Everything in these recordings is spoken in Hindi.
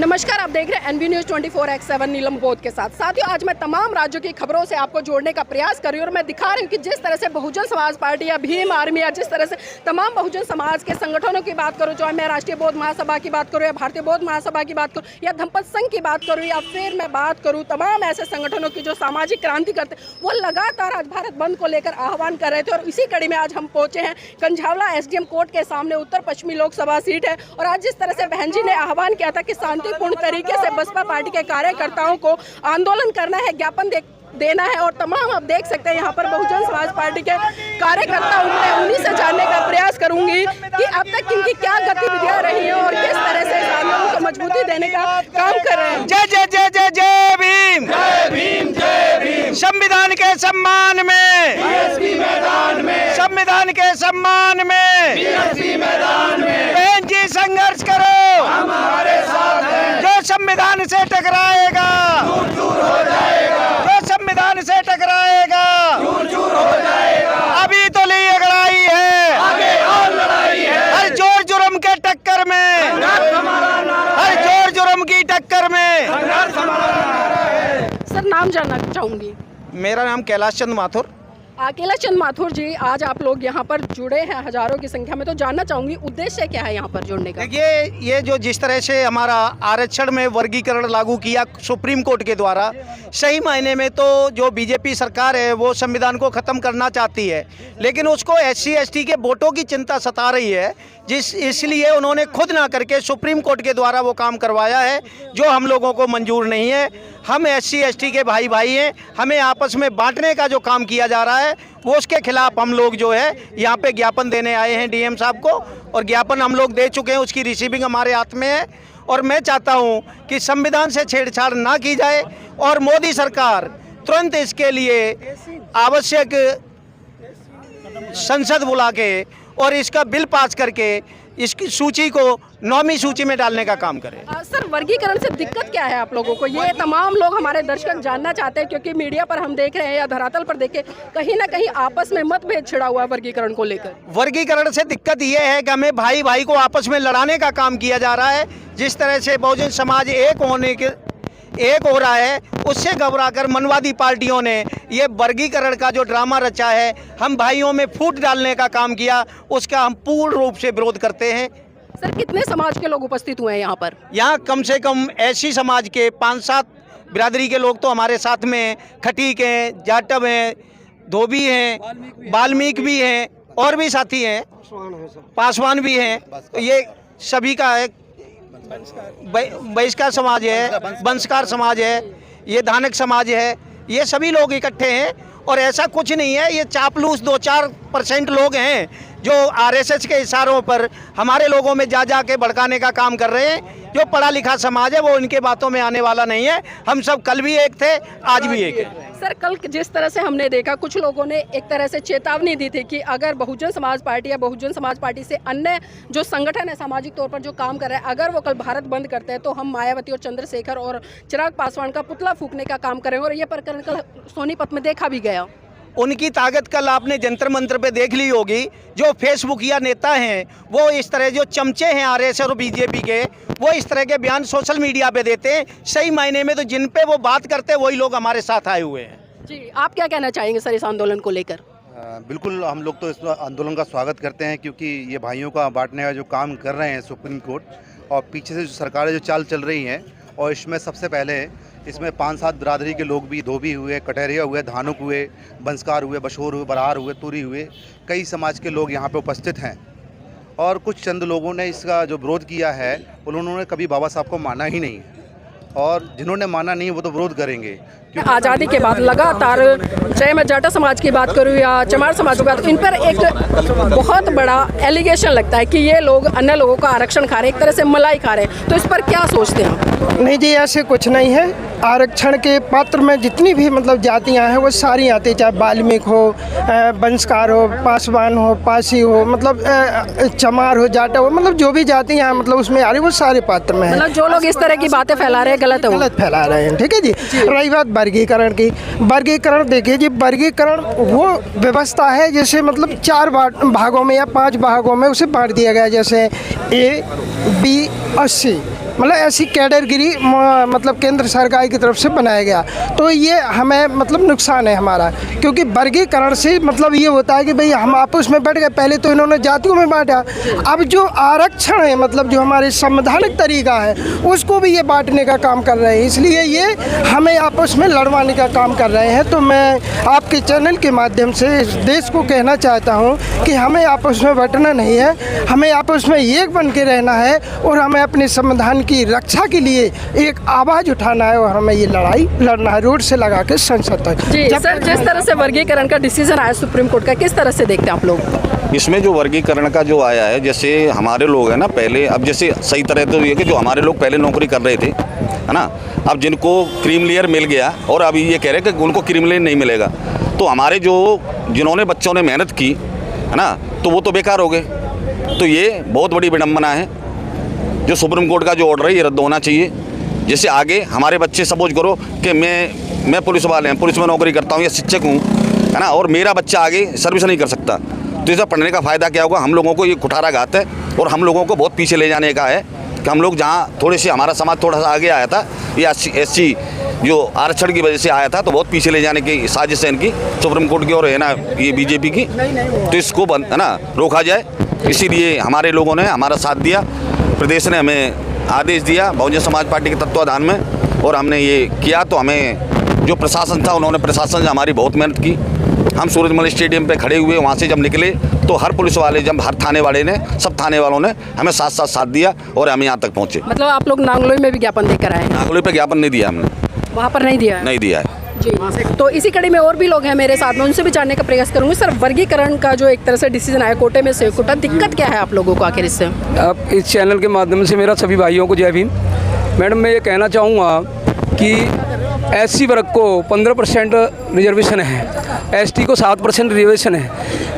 नमस्कार, आप देख रहे हैं एनबी न्यूज़ 24/7 नीलम बोध के साथ। साथियों, आज मैं तमाम राज्यों की खबरों से आपको जोड़ने का प्रयास कर रही हूँ और मैं दिखा रही हूँ कि जिस तरह से बहुजन समाज पार्टी या भीम आर्मी या जिस तरह से तमाम बहुजन समाज के संगठनों की बात करूँ, चाहे मैं राष्ट्रीय बौद्ध महासभा की बात करूँ या भारतीय बौद्ध महासभा की बात करूँ या धम्मपद संघ की बात करूँ या फिर मैं बात करूँ तमाम ऐसे संगठनों की जो सामाजिक क्रांति करते, वो लगातार आज भारत बंद को लेकर आह्वान कर रहे थे। और इसी कड़ी में आज हम पहुँचे हैं कंझावला SDM कोर्ट के सामने, उत्तर पश्चिमी लोकसभा सीट है। और आज जिस तरह से बहन जी ने आह्वान किया था कि शांतिपूर्ण तरीके से बसपा पार्टी के कार्यकर्ताओं को आंदोलन करना है, ज्ञापन देना है, और तमाम आप देख सकते हैं यहाँ पर बहुजन समाज पार्टी के कार्यकर्ता उन्हीं से जानने का प्रयास करूंगी कि अब तक किनकी क्या गतिविधियां रही हैं और किस तरह से इस आंदोलन को मजबूती देने का काम कर रहे हैं। जय जय जय जय जय भीम, जय भीम, जय भीम। संविधान के सम्मान में, मैदान में, संविधान के सम्मान में, मैदान में। बहन जी संघर्ष करो, हमारे साथ हैं। जो संविधान से टकराएगा दूर हो जाएगा, जो संविधान से टकराएगा दूर हो जाएगा। अभी तो लिए लड़ाई है, आगे और लड़ाई है। हर जोर जुर्म के टक्कर में, हर जोर जुर्म की टक्कर में। सर, नाम जानना चाहूंगी। मेरा नाम कैलाश चंद माथुर। कैलाश चंद माथुर जी, आज आप लोग यहाँ पर जुड़े हैं हजारों की संख्या में, तो जानना चाहूंगी उद्देश्य क्या है यहाँ पर जुड़ने का। देखिए, ये जो जिस तरह से हमारा आरक्षण में वर्गीकरण लागू किया सुप्रीम कोर्ट के द्वारा, सही मायने में तो जो बीजेपी सरकार है वो संविधान को ख़त्म करना चाहती है, लेकिन उसको SC ST के वोटों की चिंता सता रही है, इसलिए उन्होंने खुद ना करके सुप्रीम कोर्ट के द्वारा वो काम करवाया है, जो हम लोगों को मंजूर नहीं है। हम SC ST के भाई हैं, हमें आपस में बांटने का जो काम किया जा रहा है वो उसके खिलाफ हम लोग जो है यहाँ पे ज्ञापन देने आए हैं DM साहब को, और ज्ञापन हम लोग दे चुके हैं, उसकी रिसीविंग हमारे हाथ में है। और मैं चाहता हूँ कि संविधान से छेड़छाड़ ना की जाए और मोदी सरकार तुरंत इसके लिए आवश्यक संसद बुला के और इसका बिल पास करके इसकी सूची को 9वीं सूची में डालने का काम करें। सर, वर्गीकरण से दिक्कत क्या है आप लोगों को? ये तमाम लोग हमारे दर्शक जानना चाहते हैं, क्योंकि मीडिया पर हम देख रहे हैं या धरातल पर देखें, कहीं ना कहीं आपस में मतभेद छिड़ा हुआ है वर्गीकरण को लेकर। वर्गीकरण से दिक्कत ये है कि हमें भाई को आपस में लड़ाने का काम किया जा रहा है। जिस तरह से बहुजन समाज एक हो रहा है, उससे घबराकर मनवादी पार्टियों ने ये वर्गीकरण का जो ड्रामा रचा है, हम भाइयों में फूट डालने का काम किया, उसका हम पूर्ण रूप से विरोध करते हैं। सर, कितने समाज के लोग उपस्थित हुए हैं यहाँ पर? यहाँ कम से कम SC समाज के 5-7 बिरादरी के लोग तो हमारे साथ में हैं। खटीक हैं, जाटव हैं, धोबी हैं, वाल्मीकि भी हैं, और भी साथी हैं, पासवान भी हैं। ये सभी का है, बहिष्कार समाज है, वंशकार समाज है, ये धानक समाज है, ये सभी लोग इकट्ठे हैं। और ऐसा कुछ नहीं है, ये चापलूस 2-4% लोग हैं जो RSS के इशारों पर हमारे लोगों में जा के भड़काने का काम कर रहे हैं। जो पढ़ा लिखा समाज है वो इनके बातों में आने वाला नहीं है। हम सब कल भी एक थे, आज भी एक है। सर, कल जिस तरह से हमने देखा, कुछ लोगों ने एक तरह से चेतावनी दी थी कि अगर बहुजन समाज पार्टी या बहुजन समाज पार्टी से अन्य जो संगठन है सामाजिक तौर पर जो काम कर रहे हैं, अगर वो कल भारत बंद करते हैं तो हम मायावती और चंद्रशेखर और चिराग पासवान का पुतला फूंकने का काम करेंगे। और ये प्रकरण कल सोनीपत में देखा भी गया। उनकी ताकत कल आपने जंतर मंत्र पे देख ली होगी। जो फेसबुक या नेता हैं वो इस तरह, जो चमचे हैं RSS और BJP के, वो इस तरह के बयान सोशल मीडिया पे देते हैं। सही मायने में तो जिन पे वो बात करते हैं वही लोग हमारे साथ आए हुए हैं। जी, आप क्या कहना चाहेंगे सर इस आंदोलन को लेकर? बिल्कुल, हम लोग तो इस आंदोलन का स्वागत करते हैं, क्योंकि ये भाइयों का बांटने का जो काम कर रहे हैं सुप्रीम कोर्ट, और पीछे से जो सरकारें जो चाल चल रही हैं, और इसमें सबसे पहले इसमें 5-7 बिरादरी के लोग भी, धोबी हुए, कटहरिया हुए, धानुक हुए, बंसकार हुए, बशोर हुए, बरार हुए, तुरी हुए, कई समाज के लोग यहाँ पे उपस्थित हैं। और कुछ चंद लोगों ने इसका जो विरोध किया है, उन्होंने कभी बाबा साहब को माना ही नहीं, और जिन्होंने माना नहीं वो तो विरोध करेंगे। आज़ादी के बाद लगातार, चाहे मैं जाटा समाज की बात करूं या चमार समाज की बात, इन पर एक बहुत बड़ा एलिगेशन लगता है कि ये लोग अन्य लोगों का आरक्षण खा रहे हैं, एक तरह से मलाई खा रहे हैं। तो इस पर क्या सोचते हैं? नहीं जी, ऐसे कुछ नहीं है। आरक्षण के पात्र में जितनी भी मतलब जातियां हैं वो सारी आती हैं, चाहे वाल्मीकि हो, वंशकार हो, पासवान हो, पासी हो, मतलब चमार हो, जाटा हो, मतलब जो भी जातियां हैं मतलब उसमें आ रही, वो सारे पात्र में है। मतलब जो लोग इस तरह की बातें फैला रहे हैं गलत फैला रहे हैं। ठीक है जी। रही बात वर्गीकरण की, वर्गीकरण देखिए जी, वर्गीकरण वो व्यवस्था है जैसे मतलब 4 भागों में या 5 भागों में उसे बांट दिया गया, जैसे A, B और C। मतलब ऐसी कैटेगरी मतलब केंद्र सरकार की तरफ से बनाया गया। तो ये हमें मतलब नुकसान है हमारा, क्योंकि वर्गीकरण से मतलब ये होता है कि भाई हम आपस में बैठ गए। पहले तो इन्होंने जातियों में बांटा, अब जो आरक्षण है मतलब जो हमारे संवैधानिक तरीका है उसको भी ये बांटने का काम कर रहे हैं, इसलिए ये हमें आपस में लड़वाने का काम कर रहे हैं। तो मैं आपके चैनल के माध्यम से देश को कहना चाहता हूँ कि हमें आपस में बंटना नहीं है, हमें आपस में एक बन के रहना है और हमें अपने संविधान की रक्षा के लिए एक आवाज़ उठाना है और हमें ये लड़ाई लड़ना है रोड से लगा के संसद तक। जी सर, जिस तरह से वर्गीकरण का डिसीजन आया सुप्रीम कोर्ट का, किस तरह से देखते हैं आप लोग? इसमें जो वर्गीकरण का जो आया है, जैसे हमारे लोग हैं ना पहले, अब जैसे सही तरह तो ये कि जो हमारे लोग पहले नौकरी कर रहे थे, है ना, अब जिनको क्रीम लेयर मिल गया और अभी ये कह रहे हैं कि उनको क्रीम लेयर नहीं मिलेगा, तो हमारे जो जिन्होंने बच्चों ने मेहनत की है ना, तो वो तो बेकार हो गए। तो ये बहुत बड़ी विडम्बना है। जो सुप्रीम कोर्ट का जो ऑर्डर है ये रद्द होना चाहिए। जैसे आगे हमारे बच्चे सपोज करो कि मैं पुलिस वाले हैं, पुलिस में नौकरी करता हूँ या शिक्षक हूँ, है ना, और मेरा बच्चा आगे सर्विस नहीं कर सकता, तो इसे पढ़ने का फ़ायदा क्या होगा? हम लोगों को ये कुठाराघात है और हम लोगों को बहुत पीछे ले जाने का है कि हम लोग जहाँ थोड़े से हमारा समाज थोड़ा सा आगे आया था, ये SC जो आरक्षण की वजह से आया था, तो बहुत पीछे ले जाने की साजिश है इनकी सुप्रीम कोर्ट की और है ना ये BJP की। तो इसको है ना रोका जाए, इसीलिए हमारे लोगों ने हमारा साथ दिया। प्रदेश ने हमें आदेश दिया बहुजन समाज पार्टी के तत्वाधान में, और हमने ये किया। तो हमें जो प्रशासन था, उन्होंने प्रशासन से हमारी बहुत मेहनत की। हम सूरजमल स्टेडियम पे खड़े हुए, वहाँ से जब निकले तो हर पुलिस वाले, जब हर थाने वाले ने, सब थाने वालों ने हमें साथ दिया और हम यहाँ तक पहुँचे। मतलब आप लोग नांगलोई में भी ज्ञापन देकर आए हैं? नांगलोई पे ज्ञापन नहीं दिया हमने, वहाँ पर नहीं दिया है? नहीं दिया है जी। तो इसी कड़ी में और भी लोग हैं मेरे साथ में, उनसे भी जानने का प्रयास करूंगी। सर, वर्गीकरण का जो एक तरह से डिसीजन आया कोटे में से कोटा, दिक्कत क्या है आप लोगों को आखिर इससे? आप इस चैनल के माध्यम से मेरा सभी भाइयों को जय भीम। मैडम, मैं ये कहना चाहूँगा कि SC वर्ग को 15% रिजर्वेशन है, ST को 7% रिजर्वेशन है।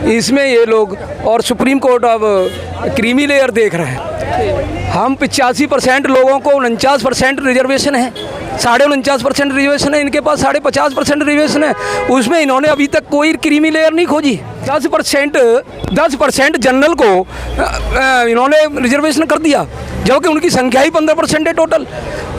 इसमें ये लोग और सुप्रीम कोर्ट अब क्रीमी लेयर देख रहे हैं। हम 85% लोगों को 49% रिजर्वेशन है, 49.5% रिजर्वेशन है, इनके पास 50% रिजर्वेशन है। उसमें इन्होंने अभी तक कोई क्रीमी लेयर नहीं खोजी। 10% जनरल को इन्होंने रिजर्वेशन कर दिया, जबकि उनकी संख्या ही 15% है टोटल।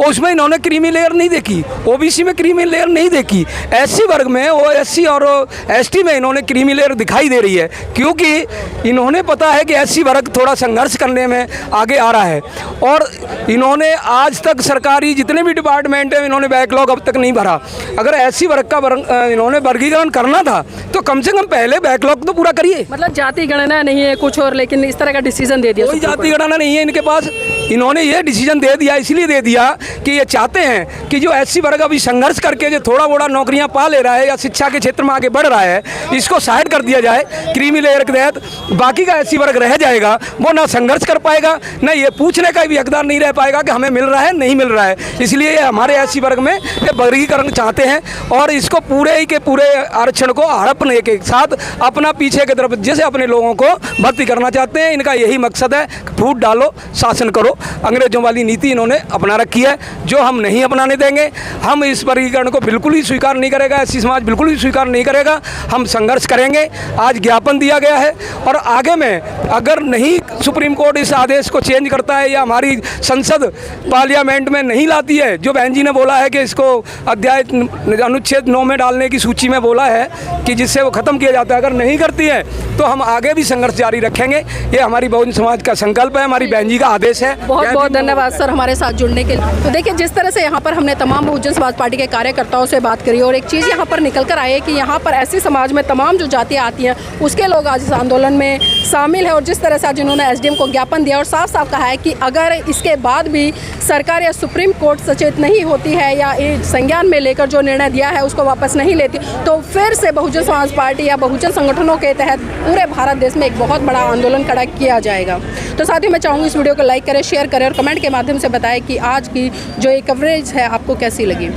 उसमें इन्होंने क्रीमी लेयर नहीं देखी, OBC में क्रीमी लेयर नहीं देखी। SC वर्ग में और SC और ST में इन्होंने क्रीमी लेयर दिखाई दे रही है, क्योंकि इन्होंने पता है कि SC वर्ग थोड़ा संघर्ष करने में आगे आ रहा है। और इन्होंने आज तक सरकारी जितने भी डिपार्टमेंट हैं, इन्होंने बैकलॉग अब तक नहीं भरा। अगर SC वर्ग का इन्होंने वर्गीकरण करना था तो कम से कम पहले बैकलॉग तो पूरा करिए। मतलब जाति गणना नहीं है कुछ और, लेकिन इस तरह का डिसीजन दे दिया? कोई जाति गणना नहीं है इनके पास। इन्होंने ये डिसीजन दे दिया, इसलिए दे दिया कि ये चाहते हैं कि जो SC वर्ग अभी संघर्ष करके जो थोड़ा मोड़ा नौकरियां पा ले रहा है या शिक्षा के क्षेत्र में आगे बढ़ रहा है, इसको साइड कर दिया जाए क्रीमी लेयर के तहत। बाकी का SC वर्ग रह जाएगा, वो ना संघर्ष कर पाएगा, ना ये पूछने का भी हकदार नहीं रह पाएगा कि हमें मिल रहा है नहीं मिल रहा है। इसलिए हमारे SC वर्ग में ये वर्गीकरण चाहते हैं और इसको पूरे ही के पूरे आरक्षण को हड़पने के साथ अपना पीछे की तरफ जैसे अपने लोगों को भर्ती करना चाहते हैं। इनका यही मकसद है, फूट डालो, शासन करो। अंग्रेजों वाली नीति इन्होंने अपना रखी है, जो हम नहीं अपनाने देंगे। हम इस वर्गीकरण को बिल्कुल ही स्वीकार नहीं करेगा, SC समाज बिल्कुल ही स्वीकार नहीं करेगा। हम संघर्ष करेंगे। आज ज्ञापन दिया गया है और आगे में अगर नहीं सुप्रीम कोर्ट इस आदेश को चेंज करता है या हमारी संसद पार्लियामेंट में नहीं लाती है, जो बहन जी ने बोला है कि इसको अध्याय अनुच्छेद 9 में डालने की सूची में बोला है कि जिससे वो ख़त्म किया जाता है, अगर नहीं करती है तो हम आगे भी संघर्ष जारी रखेंगे। ये हमारी बहुजन समाज का संकल्प है, हमारी बहन जी का आदेश है। बहुत बहुत धन्यवाद सर हमारे साथ जुड़ने के लिए। तो देखिए, जिस तरह से यहाँ पर हमने तमाम बहुजन समाज पार्टी के कार्यकर्ताओं से बात करी और एक चीज़ यहाँ पर निकल कर आई है कि यहाँ पर ऐसी समाज में तमाम जो जातियाँ आती हैं उसके लोग आज इस आंदोलन में शामिल है। और जिस तरह से आज इन्होंने SDM को ज्ञापन दिया और साफ साफ कहा है कि अगर इसके बाद भी सरकार या सुप्रीम कोर्ट सचेत नहीं होती है या संज्ञान में लेकर जो निर्णय दिया है उसको वापस नहीं लेती, तो फिर से बहुजन समाज पार्टी या बहुजन संगठनों के तहत पूरे भारत देश में एक बहुत बड़ा आंदोलन खड़ा किया जाएगा। तो साथ ही मैं चाहूँगी इस वीडियो को लाइक करें, शेयर करें और कमेंट के माध्यम से बताएं कि आज की जो ये कवरेज है आपको कैसी लगी।